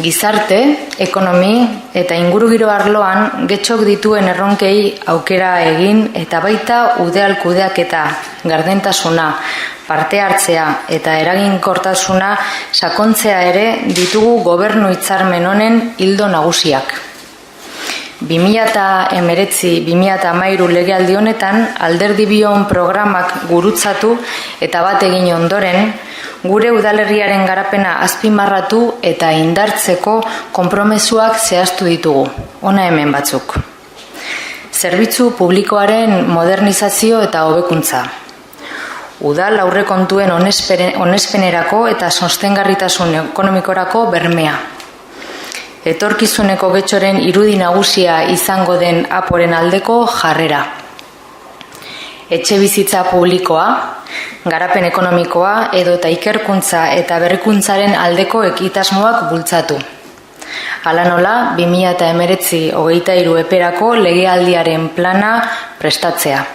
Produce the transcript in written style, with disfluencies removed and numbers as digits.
Gizarte, ekonomi eta ingurugiro arloan getxok dituen erronkei aukera egin eta baita udal kudeaketa, gardentasuna, parte hartzea eta eraginkortasuna sakontzea ere ditugu gobernu hitzarmen honen ildo nagusiak. 2019-2013 legealdi honetan alderdi bion programak gurutzatu eta bat egin ondoren, gure udalerriaren garapena azpimarratu eta indartzeko konpromezuak zehaztu ditugu. Hona hemen batzuk. Zerbitzu publikoaren modernizazio eta hobekuntza. Udal aurrekontuen onespenerako eta sostengarritasun ekonomikorako bermea. Etorkizuneko getxoren irudi nagusia izango den aporen aldeko jarrera. Etxebizitza publikoa, garapen ekonomikoa edota ikerkuntza eta berrikuntzaren aldeko ekitasmoak bultzatu. Hala nola, 2019-2023 eperako legealdiaren plana prestatzea.